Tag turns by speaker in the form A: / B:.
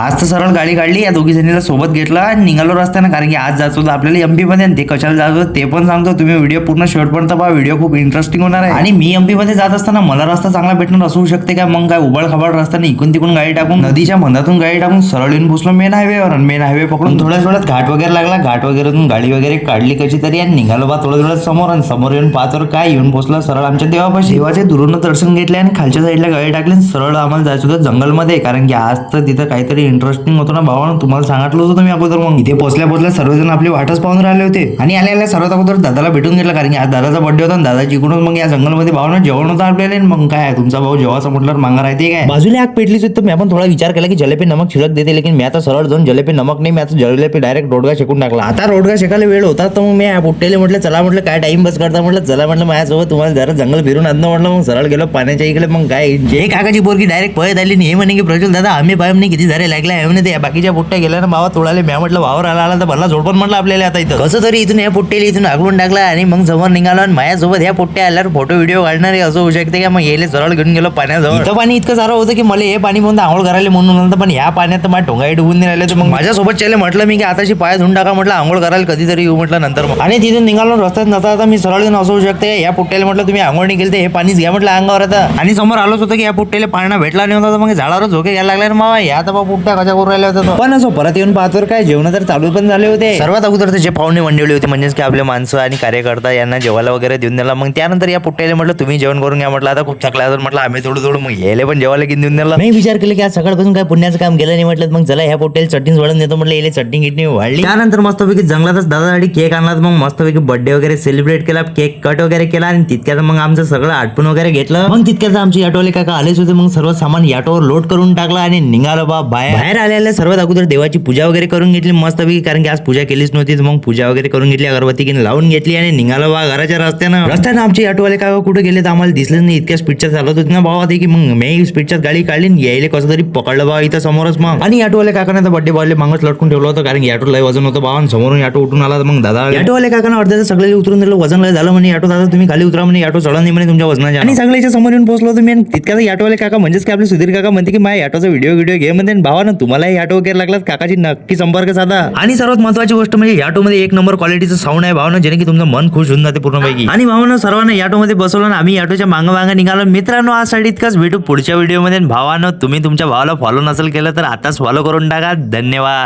A: आज तर सरळ गाडी काढली, या दोघी जणीला सोबत घेतला आणि निघालो रस्त्यानं, कारण की आज जायचं होतं आपल्याला एमपी मध्ये आणि ते कशाला जायचं होतं ते पण सांगतो. तुम्ही व्हिडिओ पूर्ण शेवटपर्यंत पहा, व्हिडिओ खूप इंटरेस्टिंग होणार आहे. आणि मी एमपी मध्ये जात असताना मला रस्ता चांगला भेटणार असू शकते का, मग काय उबड खबाड रस्त्याने इकून तिकून गाडी टाकून नदीच्या मधातून गाडी टाकून सरळ येऊन पोहोचलो मेन हायवेवर. मेन हायवे पकडून थोड्याच वेळात घाट वगैरे लागला, घाट वगैरेतून गाडी वगैरे काढली कशी तरी आणि निघालो बा थोड्या वेळात समोर. आणि समोर येऊन पाहतो काय येऊन पोहोचला सरळ आमच्या देवापाशी. देवाचे दुरून दर्शन घेतले आणि खालच्या साईडला गाडी टाकली. सरळ आम्हाला जायचं होतं जंगलमध्ये, कारण की आज तर तिथं काहीतरी इंटरेस्टिंग होतं ना भावानं, तुम्हाला सांगितलं होतं तुम्ही अगोदर. मग इथे पोहोचल्या सर्वजण आपली वाटच पाहून राहिले होते आणि आल्या सर्वात अगोदर दादाला भेटून घेतला, कारण की आज दादाचा बर्थडे होता. दादाची इकडून मग या जंगलमध्ये भावानं जेवण होतं आपल्याला. मग काय तुमचा भाऊ जेवाचा म्हटलं मांगा राहते काय. बाजूला आग पेटलीच होती, तर मी पण थोडा विचार केला की जलेबी नमक शिळक देते, लेकिन मी आता सरळ जाऊन जलेबी नमक नाही, मी आता जलेबी डायरेक्ट रोडगा शेकून टाकला. आता रोडगा शेकायला वेळ होता, तर मग मी पोट्टेले म्हटलं चला, म्हटलं काय टाइम बस करता, म्हटलं चला म्हटलं माझ्यासोबत तुम्हाला जरा जंगल फिरून आणणं म्हटलं. मग सरळ गेलो पाण्याच्या इकडे. मग काय जे काकाची पोरगी डायरेक्ट पळत आली नाही, हे म्हणे की प्रज्वल दादा आम्ही पाय नाही किती झाले लागला आहे म्हणे, ते बाकीच्या पोट्ट्या गेल्या ना बाबा तोडाले. मी म्हटलं वावर आला तर भरला जोडपण म्हटलं आपल्याला आता इथं कसं तरी इथून या पोट्टेला इथून आगळून टाकला आणि मग समोर निघालो. आणि माझ्यासोबत ह्या पोट्ट्या आल्यावर फोटो व्हिडिओ काढणारे असं होऊ शकते का. मग येले सरळ घेऊन गेलो पाण्याजवळ. इथं पाणी इतकं सारं होतं की मला हे पाणी म्हणून आंघोळ करायला म्हणून नंतर, पण ह्या पाण्यात माझ्या टोंगाई डुबून नाही राहिले. तर मग माझ्यासोबत चले म्हटलं मी की आताशी पाय धुवून टाका, म्हटलं आंघोळ करायला कधीतरी येऊ म्हटलं नंतर. मग आणि तिथून निघालो रस्त्यात नसता आता मी सरळ घेऊन असं होऊ शकते. या पोट्ट्याला म्हटलं तुम्ही आंघोळ नाही केली तर हे पाणीच घ्या म्हटलं अंगावर आता. आणि समोर आलोच होतं की या पोट्ट्याला पाण्याला भेटला नाही होता, मग झाडावर झोके घ्यायला लागले ना मावा. या तर पोट्ट्या कशा करून राहिल्या होत्या. पण असं परत येऊन पाहतो काय जेवण तर चालू पण झाले होते. सर्वात अगोदर जे पाहुणे मंडळी होते म्हणजेच की आपले माणसं आणि कार्यकर्ता यांना जेवायला वगैरे देऊन दिला. मग त्यानंतर या पोट्ट्याला म्हटलं तुम्ही जेवण करून घ्या, म्हटलं आता खूप थकला तर म्हटलं आम्ही थोडं मग यायला पण जेवायला घेऊन देऊन दिला. मी विचार केला की आज सकाळपासून काय पुण्याचं काम केलं नाही, म्हटलं मग चला ह्या पोट्ट्याला चटणी वळून देतो, म्हटलं याला चटणी गिटणी वाढली. त्यानंतर मस्तपैकी जंगलातच दादासाठी केक आणला, मग मस्तपैकी बर्थडे वगैरे सेलिब्रेट केला, केक कट वगैरे केला आणि तितक्यात मग आमचं सगळं आटपून वगैरे घेतलं. मग तितक्यात आमची ऑटोवाले काका आलेच होते, मग सर्व सामान ऑटोवर लोड करून टाकलं आणि निघालो बा बाहेर आलेल्या सर्वात अगोदर देवाची पूजा वगैरे करून घेतली मस्तपैकी, कारण की आज पूजा केलीच नव्हती. मग पूजा वगैरे करून घेतली, अगरबत्ती की लावून घेतली आणि निघालो बा घराच्या रस्त्यानं आमची ऑटोवाले काका कुठे गेले तर आम्हाला दिसलं नाही, इतक्या स्पीडच्या चालत होती ना भावा ते की मग मी स्पीडच्यात गाडी काढली यायला कसं तरी पकडलं बा इथं समोरच. मग आणि ऑटोवाले काकाने तर बर्थडे बॉयले मागच लटकून ठेवलं होतं, कारण की ऑटो लय वजन होतं बाबा. समोरून ऑटो उठून आला, मग दादा ऑटोवाले काकाने अर्ध्याचं सगळे उतरून दिलं, वजन लय झालं म्हणे ऑटो दादा तुम्ही खाली उतरा म्हणे, ऑटो चढा नाही म्हणे तुमच्या वजनाच्या. आणि सगळ्याच्या समोर येऊन पोहोचलो तुम्ही. तितक्यात ऑटोवाले काका म्हणजेच की आपले सुधीर काका म्हणते की माझ्या ऑटोचा व्हिडिओ घे म्हणते. भावानं तुम्हालाही ऑटो वगैरे लागला काकाची नक्की संपर्क साधा. आणि सर्वात महत्वाची गोष्ट म्हणजे ऑटोमध्ये एक नंबर क्वालिटीचं साऊंड आहे भावना, जेणे की तुमचं मन खुश होऊन जाते पूर्णपैकी. आणि भावानं सर्वांना ऑटोमध्ये बसवलं आणि आम्ही ऑटोच्या मागं निघालो. मित्रांनो आजसाठी इतकाच, भेटू पुढच्या व्हिडिओमध्ये. भावानं तुम्ही तुमच्या भावाला फॉलो नसेल केलं तर आताच फॉलो करून टाका. धन्यवाद.